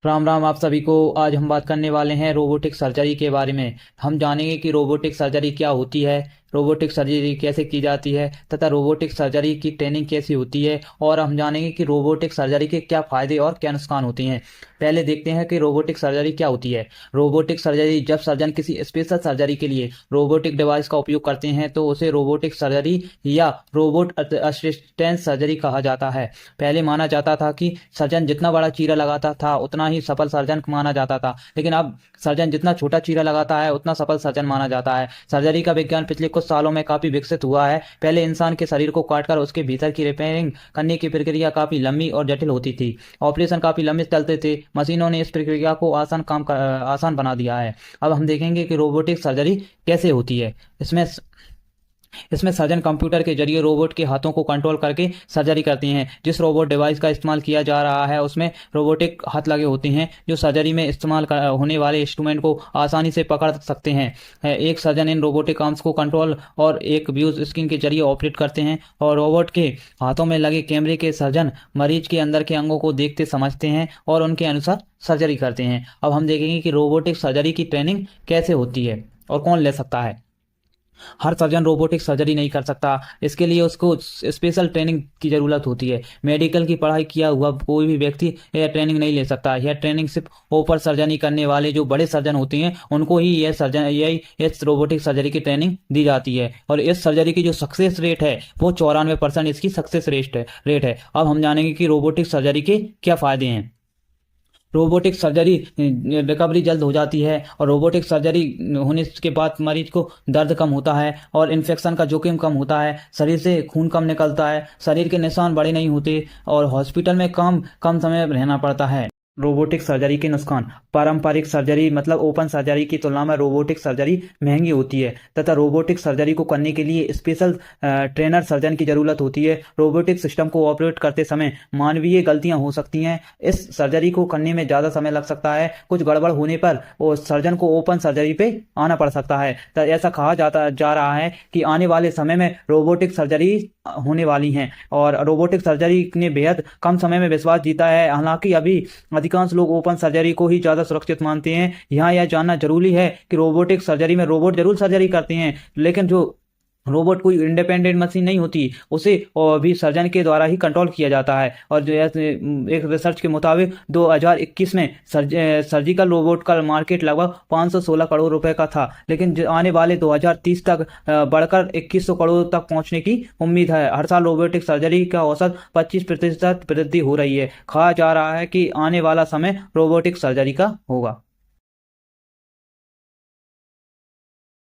राम राम आप सभी को। आज हम बात करने वाले हैं रोबोटिक सर्जरी के बारे में। हम जानेंगे कि रोबोटिक सर्जरी क्या होती है, रोबोटिक सर्जरी कैसे की जाती है तथा रोबोटिक सर्जरी की ट्रेनिंग कैसी होती है, और हम जानेंगे कि रोबोटिक सर्जरी के क्या फायदे और क्या नुकसान होते हैं। पहले देखते हैं कि रोबोटिक सर्जरी क्या होती है। रोबोटिक सर्जरी, जब सर्जन किसी स्पेशल सर्जरी के लिए रोबोटिक डिवाइस का उपयोग करते हैं तो उसे रोबोटिक सर्जरी या रोबोट असिस्टेंट सर्जरी कहा जाता है। पहले माना जाता था कि सर्जन जितना बड़ा चीरा लगाता था उतना ही सफल सर्जन माना जाता था, लेकिन अब सर्जन जितना छोटा चीरा लगाता है उतना सफल सर्जन माना जाता है। सर्जरी का विज्ञान पिछले कुछ सालों में काफी विकसित हुआ है। पहले इंसान के शरीर को काटकर उसके भीतर की रिपेयरिंग करने की प्रक्रिया काफी लंबी और जटिल होती थी। ऑपरेशन काफी लंबे चलते थे। मशीनों ने इस प्रक्रिया को आसान बना दिया है। अब हम देखेंगे कि रोबोटिक सर्जरी कैसे होती है। इसमें इसमें सर्जन कंप्यूटर के जरिए रोबोट के हाथों को कंट्रोल करके सर्जरी करते हैं। जिस रोबोट डिवाइस का इस्तेमाल किया जा रहा है उसमें रोबोटिक हाथ लगे होते हैं जो सर्जरी में इस्तेमाल होने वाले इंस्ट्रूमेंट को आसानी से पकड़ सकते हैं। एक सर्जन इन रोबोटिक आर्म्स को कंट्रोल और एक व्यूज स्क्रीन के जरिए ऑपरेट करते हैं, और रोबोट के हाथों में लगे कैमरे के सर्जन मरीज के अंदर के अंगों को देखते समझते हैं और उनके अनुसार सर्जरी करते हैं। अब हम देखेंगे कि रोबोटिक सर्जरी की ट्रेनिंग कैसे होती है और कौन ले सकता है। हर सर्जन रोबोटिक सर्जरी नहीं कर सकता, इसके लिए उसको स्पेशल ट्रेनिंग की ज़रूरत होती है। मेडिकल की पढ़ाई किया हुआ कोई भी व्यक्ति यह ट्रेनिंग नहीं ले सकता। यह ट्रेनिंग सिर्फ ओपन सर्जरी करने वाले जो बड़े सर्जन होते हैं उनको ही यही इस रोबोटिक सर्जरी की ट्रेनिंग दी जाती है। और इस सर्जरी की जो सक्सेस रेट है वो 94% इसकी सक्सेस रेट है। अब हम जानेंगे कि रोबोटिक सर्जरी के क्या फ़ायदे हैं। रोबोटिक सर्जरी रिकवरी जल्द हो जाती है, और रोबोटिक सर्जरी होने के बाद मरीज को दर्द कम होता है और इन्फेक्शन का जोखिम कम होता है। शरीर से खून कम निकलता है, शरीर के निशान बड़े नहीं होते और हॉस्पिटल में कम कम समय रहना पड़ता है। रोबोटिक सर्जरी के नुकसान। पारंपरिक सर्जरी मतलब ओपन सर्जरी की तुलना में रोबोटिक सर्जरी महंगी होती है तथा रोबोटिक सर्जरी को करने के लिए स्पेशल ट्रेनर सर्जन की ज़रूरत होती है। रोबोटिक सिस्टम को ऑपरेट करते समय मानवीय गलतियां हो सकती हैं। इस सर्जरी को करने में ज़्यादा समय लग सकता है। कुछ गड़बड़ होने पर वो सर्जन को ओपन सर्जरी पे आना पड़ सकता है। तो ऐसा कहा जा रहा है कि आने वाले समय में रोबोटिक सर्जरी होने वाली हैं, और रोबोटिक सर्जरी ने बेहद कम समय में विश्वास जीता है। हालांकि अभी अधिकांश लोग ओपन सर्जरी को ही ज़्यादा सुरक्षित मानते हैं। यहाँ यह जानना जरूरी है कि रोबोटिक सर्जरी में रोबोट जरूर सर्जरी करते हैं, लेकिन जो रोबोट कोई इंडिपेंडेंट मशीन नहीं होती, उसे और भी सर्जन के द्वारा ही कंट्रोल किया जाता है। और जो एक रिसर्च के मुताबिक 2021 में सर्जिकल रोबोट का मार्केट लगभग 516 करोड़ रुपए का था, लेकिन आने वाले 2030 तक बढ़कर 2100 करोड़ तक पहुंचने की उम्मीद है। हर साल रोबोटिक सर्जरी का औसत 25% वृद्धि हो रही है। कहा जा रहा है कि आने वाला समय रोबोटिक सर्जरी का होगा।